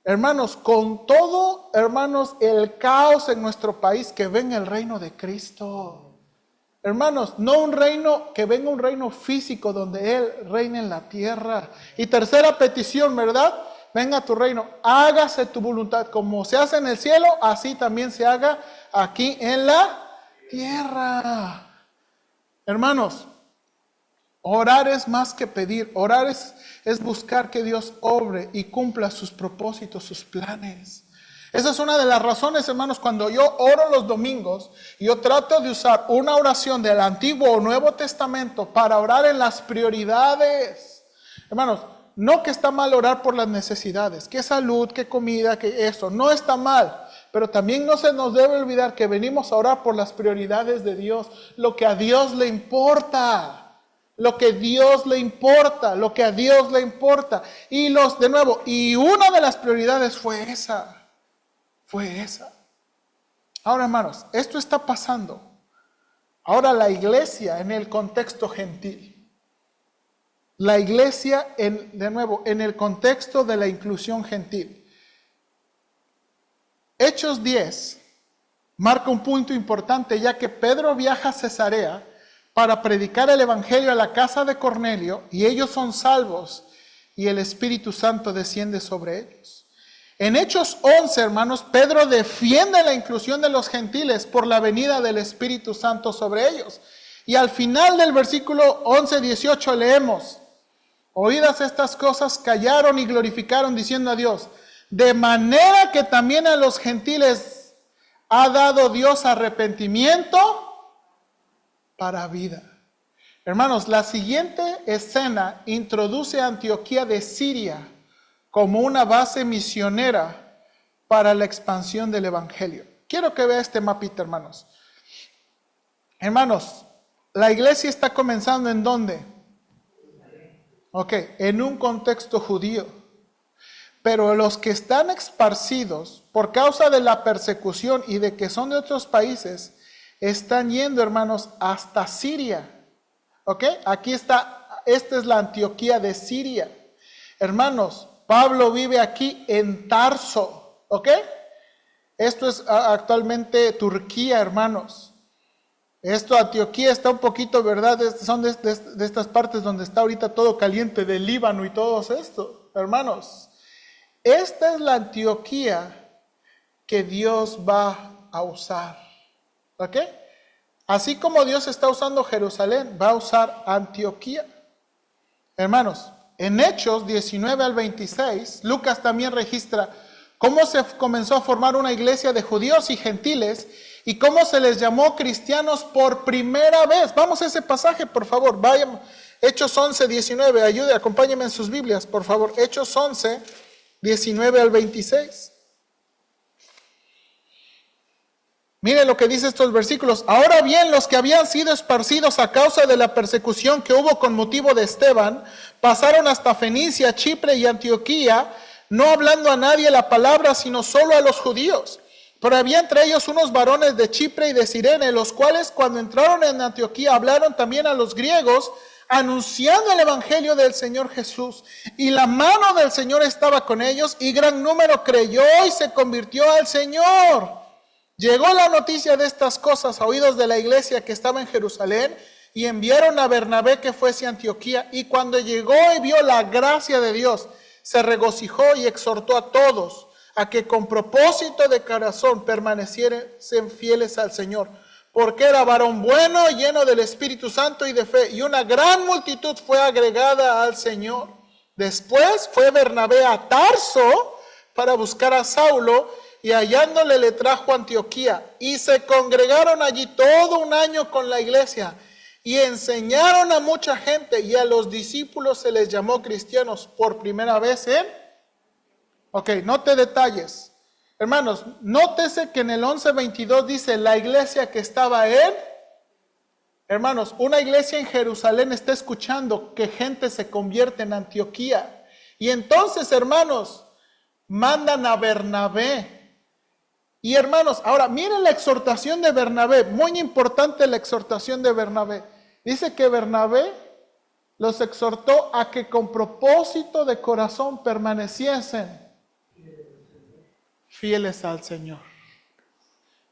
Hermanos, con todo, hermanos, el caos en nuestro país, que venga el reino de Cristo. Hermanos, no un reino, que venga un reino físico donde Él reine en la tierra. Y tercera petición, ¿verdad? Venga tu reino, hágase tu voluntad, como se hace en el cielo, así también se haga aquí en la tierra. Hermanos, orar es más que pedir. Orar es buscar que Dios obre y cumpla sus propósitos, sus planes. Esa es una de las razones, hermanos, cuando yo oro los domingos, yo trato de usar una oración del Antiguo o Nuevo Testamento para orar en las prioridades. Hermanos, no que está mal orar por las necesidades, que salud, que comida, que eso, no está mal. Pero también no se nos debe olvidar que venimos a orar por las prioridades de Dios, lo que a Dios le importa. Lo que Dios le importa, lo que a Dios le importa. Y una de las prioridades fue esa. Ahora, hermanos, esto está pasando. Ahora la iglesia en el contexto gentil. La iglesia, en el contexto de la inclusión gentil. Hechos 10 marca un punto importante, ya que Pedro viaja a Cesarea para predicar el evangelio a la casa de Cornelio, y ellos son salvos y el Espíritu Santo desciende sobre ellos. En Hechos 11, hermanos, Pedro defiende la inclusión de los gentiles por la venida del Espíritu Santo sobre ellos. Y al final del versículo 11-18 leemos: oídas estas cosas, callaron y glorificaron diciendo a Dios, de manera que también a los gentiles ha dado Dios arrepentimiento para vida. Hermanos, la siguiente escena introduce a Antioquía de Siria como una base misionera para la expansión del evangelio. Quiero que vea este mapita, hermanos. Hermanos, la iglesia está comenzando ¿en dónde? En un contexto judío. Pero los que están esparcidos por causa de la persecución y de que son de otros países, están yendo, hermanos, hasta Siria. Aquí está, esta es la Antioquía de Siria. Hermanos, Pablo vive aquí en Tarso. Esto es actualmente Turquía, hermanos. Antioquía está un poquito, ¿verdad? Son de estas partes donde está ahorita todo caliente, del Líbano y todo esto, hermanos. Esta es la Antioquía que Dios va a usar. Así como Dios está usando Jerusalén, va a usar Antioquía. Hermanos, en Hechos 19 al 26, Lucas también registra cómo se comenzó a formar una iglesia de judíos y gentiles y cómo se les llamó cristianos por primera vez. Vamos a ese pasaje, por favor. Vayan, Hechos 11, 19. Ayude, acompáñenme en sus Biblias, por favor. Hechos 11, 19 al 26. Miren lo que dice estos versículos. Ahora bien, los que habían sido esparcidos a causa de la persecución que hubo con motivo de Esteban, pasaron hasta Fenicia, Chipre y Antioquía, no hablando a nadie la palabra, sino solo a los judíos. Pero había entre ellos unos varones de Chipre y de Cirene, los cuales cuando entraron en Antioquía hablaron también a los griegos, anunciando el evangelio del Señor Jesús. Y la mano del Señor estaba con ellos, y gran número creyó y se convirtió al Señor. Llegó la noticia de estas cosas a oídos de la iglesia que estaba en Jerusalén, y enviaron a Bernabé que fuese a Antioquía. Y cuando llegó y vio la gracia de Dios, se regocijó y exhortó a todos a que con propósito de corazón permaneciesen fieles al Señor, porque era varón bueno, lleno del Espíritu Santo y de fe, y una gran multitud fue agregada al Señor. Después fue Bernabé a Tarso para buscar a Saulo, y hallándole le trajo a Antioquía, y se congregaron allí todo un año con la iglesia, y enseñaron a mucha gente, y a los discípulos se les llamó cristianos por primera vez en... Ok, note detalles. Hermanos, nótese que en el 11:22 dice la iglesia que estaba en... Hermanos, una iglesia en Jerusalén está escuchando que gente se convierte en Antioquía. Y entonces, hermanos, mandan a Bernabé. Y hermanos, ahora miren la exhortación de Bernabé, muy importante la exhortación de Bernabé. Dice que Bernabé los exhortó a que con propósito de corazón permaneciesen fieles al Señor.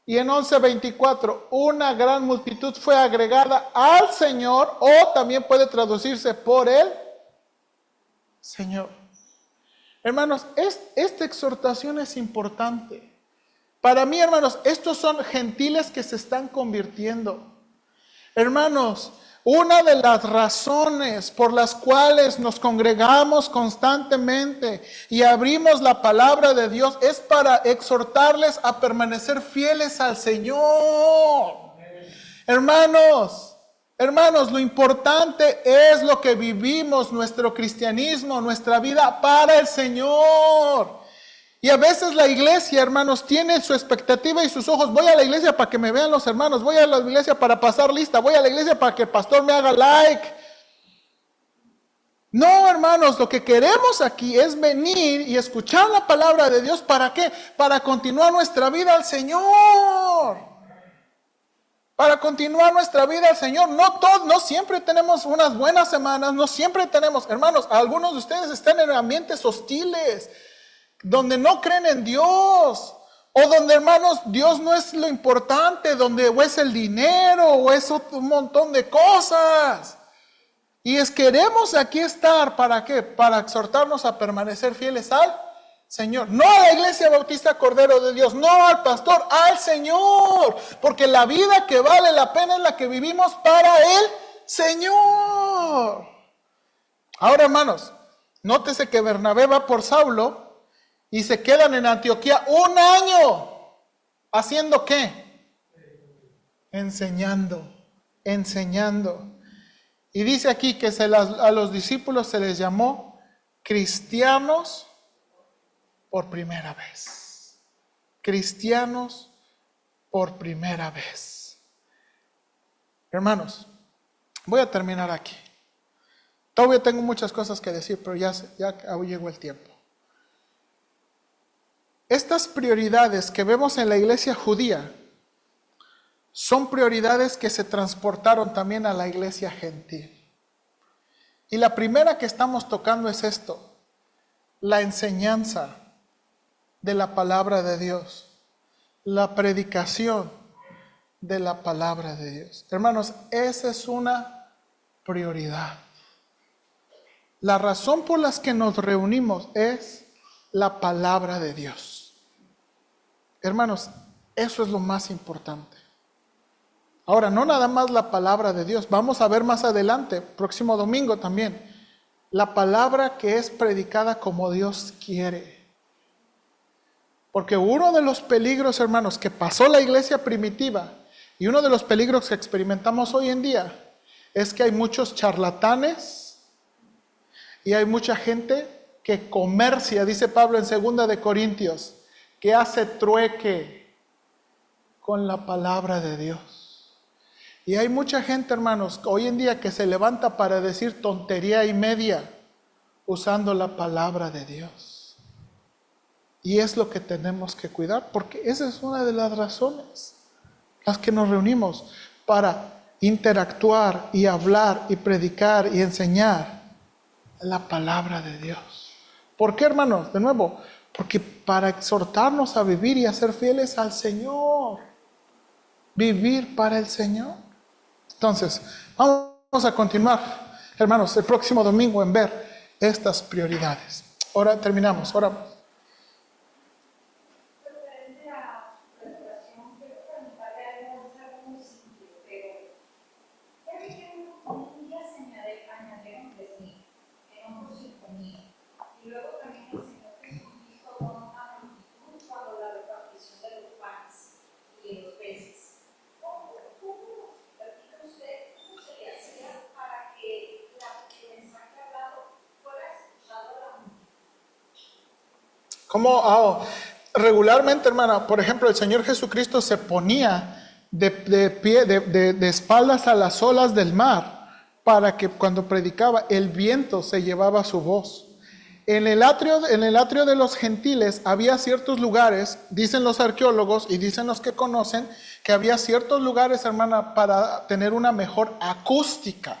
Y en 11:24, una gran multitud fue agregada al Señor, o también puede traducirse por el Señor. Hermanos, esta exhortación es importante. Para mí, hermanos, estos son gentiles que se están convirtiendo. Hermanos, una de las razones por las cuales nos congregamos constantemente y abrimos la palabra de Dios es para exhortarles a permanecer fieles al Señor. Hermanos, lo importante es lo que vivimos, nuestro cristianismo, nuestra vida para el Señor. Y a veces la iglesia, hermanos, tiene su expectativa y sus ojos. Voy a la iglesia para que me vean los hermanos. Voy a la iglesia para pasar lista. Voy a la iglesia para que el pastor me haga like. No, hermanos, lo que queremos aquí es venir y escuchar la palabra de Dios. ¿Para qué? Para continuar nuestra vida al Señor. Para continuar nuestra vida al Señor. No siempre tenemos unas buenas semanas. No siempre tenemos, hermanos, algunos de ustedes están en ambientes hostiles, donde no creen en Dios, o donde, hermanos, Dios no es lo importante, donde o es el dinero, o es un montón de cosas. Y queremos aquí estar, ¿para qué? Para exhortarnos a permanecer fieles al Señor. No a la Iglesia Bautista Cordero de Dios, no al pastor, al Señor. Porque la vida que vale la pena es la que vivimos para el Señor. Ahora, hermanos, nótese que Bernabé va por Saulo, y se quedan en Antioquía un año. ¿Haciendo qué? Enseñando. Y dice aquí que a los discípulos se les llamó cristianos por primera vez. Cristianos por primera vez. Hermanos, voy a terminar aquí. Todavía tengo muchas cosas que decir, pero ya llegó el tiempo. Estas prioridades que vemos en la iglesia judía son prioridades que se transportaron también a la iglesia gentil. Y la primera que estamos tocando es esto: la enseñanza de la palabra de Dios, la predicación de la palabra de Dios. Hermanos, esa es una prioridad. La razón por la que nos reunimos es la palabra de Dios. Hermanos, eso es lo más importante. Ahora, no nada más la palabra de Dios. Vamos a ver más adelante, próximo domingo también, la palabra que es predicada como Dios quiere. Porque uno de los peligros, hermanos, que pasó la iglesia primitiva y uno de los peligros que experimentamos hoy en día es que hay muchos charlatanes y hay mucha gente que comercia, dice Pablo en 2 de Corintios, que hace trueque con la palabra de Dios. Y hay mucha gente, hermanos, hoy en día que se levanta para decir tontería y media usando la palabra de Dios. Y es lo que tenemos que cuidar, porque esa es una de las razones las que nos reunimos, para interactuar y hablar y predicar y enseñar la palabra de Dios. ¿Por qué, hermanos? De nuevo, porque para exhortarnos a vivir y a ser fieles al Señor. Vivir para el Señor. Entonces, vamos a continuar, hermanos, el próximo domingo en ver estas prioridades. Ahora terminamos, oramos. Como regularmente, hermana, por ejemplo, el Señor Jesucristo se ponía de espaldas a las olas del mar para que cuando predicaba el viento se llevaba su voz. En el atrio de los gentiles había ciertos lugares, dicen los arqueólogos y dicen los que conocen, que había ciertos lugares, hermana, para tener una mejor acústica,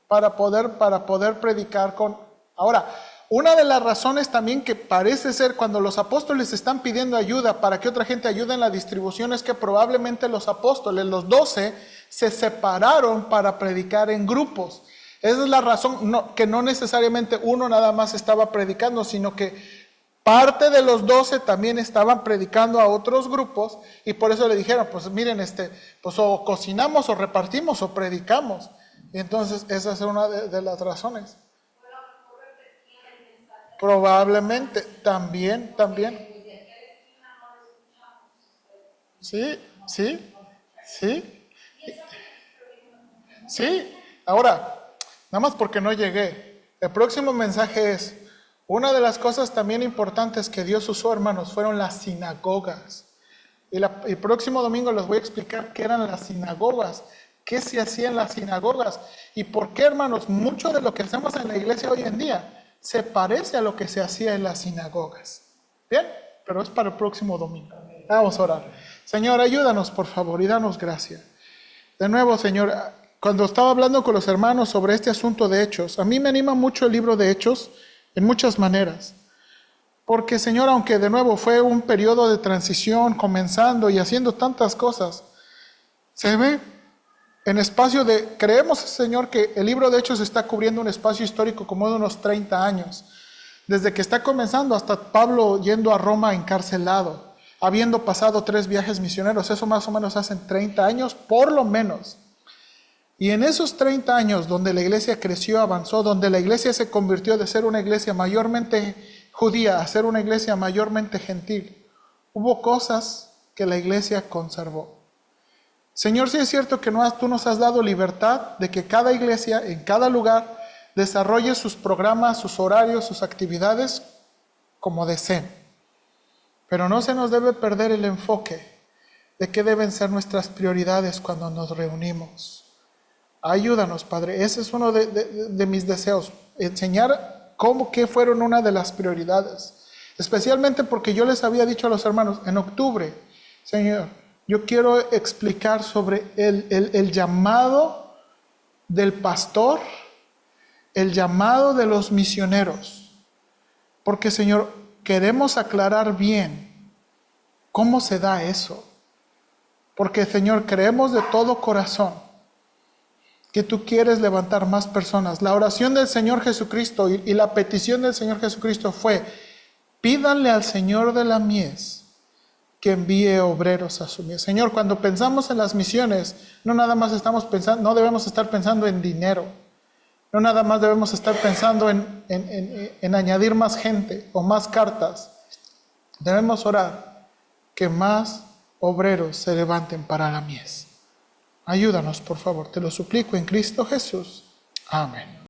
para poder predicar con... Ahora, una de las razones también que parece ser cuando los apóstoles están pidiendo ayuda para que otra gente ayude en la distribución es que probablemente los apóstoles, los 12, se separaron para predicar en grupos. Esa es la razón, que no necesariamente uno nada más estaba predicando, sino que parte de los 12 también estaban predicando a otros grupos y por eso le dijeron, pues miren, pues o cocinamos o repartimos o predicamos. Y entonces esa es una de las razones. Probablemente, también. Sí. Ahora, nada más porque no llegué. El próximo mensaje es, una de las cosas también importantes que Dios usó, hermanos, fueron las sinagogas. Y el próximo domingo les voy a explicar qué eran las sinagogas, qué se hacía en las sinagogas y por qué, hermanos, mucho de lo que hacemos en la iglesia hoy en día se parece a lo que se hacía en las sinagogas. Bien, pero es para el próximo domingo. Vamos a orar. Señor, ayúdanos por favor y danos gracia. De nuevo, Señor, cuando estaba hablando con los hermanos sobre este asunto de Hechos, a mí me anima mucho el libro de Hechos en muchas maneras. Porque, Señor, aunque de nuevo fue un periodo de transición, comenzando y haciendo tantas cosas, se ve en espacio de, creemos, Señor, que el libro de Hechos está cubriendo un espacio histórico como de unos 30 años. Desde que está comenzando hasta Pablo yendo a Roma encarcelado, habiendo pasado 3 viajes misioneros, eso más o menos hacen 30 años, por lo menos. Y en esos 30 años donde la iglesia creció, avanzó, donde la iglesia se convirtió de ser una iglesia mayormente judía a ser una iglesia mayormente gentil, hubo cosas que la iglesia conservó. Señor, sí es cierto que tú nos has dado libertad de que cada iglesia, en cada lugar, desarrolle sus programas, sus horarios, sus actividades como deseen. Pero no se nos debe perder el enfoque de qué deben ser nuestras prioridades cuando nos reunimos. Ayúdanos, Padre. Ese es uno de mis deseos. Enseñar qué fueron una de las prioridades. Especialmente porque yo les había dicho a los hermanos, en octubre, Señor, yo quiero explicar sobre el llamado del pastor, el llamado de los misioneros. Porque, Señor, queremos aclarar bien cómo se da eso. Porque, Señor, creemos de todo corazón que tú quieres levantar más personas. La oración del Señor Jesucristo y la petición del Señor Jesucristo fue, pídanle al Señor de la mies que envíe obreros a su mies. Señor, cuando pensamos en las misiones, no nada más estamos pensando, no debemos estar pensando en dinero, no nada más debemos estar pensando en añadir más gente o más cartas. Debemos orar que más obreros se levanten para la mies. Ayúdanos, por favor, te lo suplico en Cristo Jesús. Amén.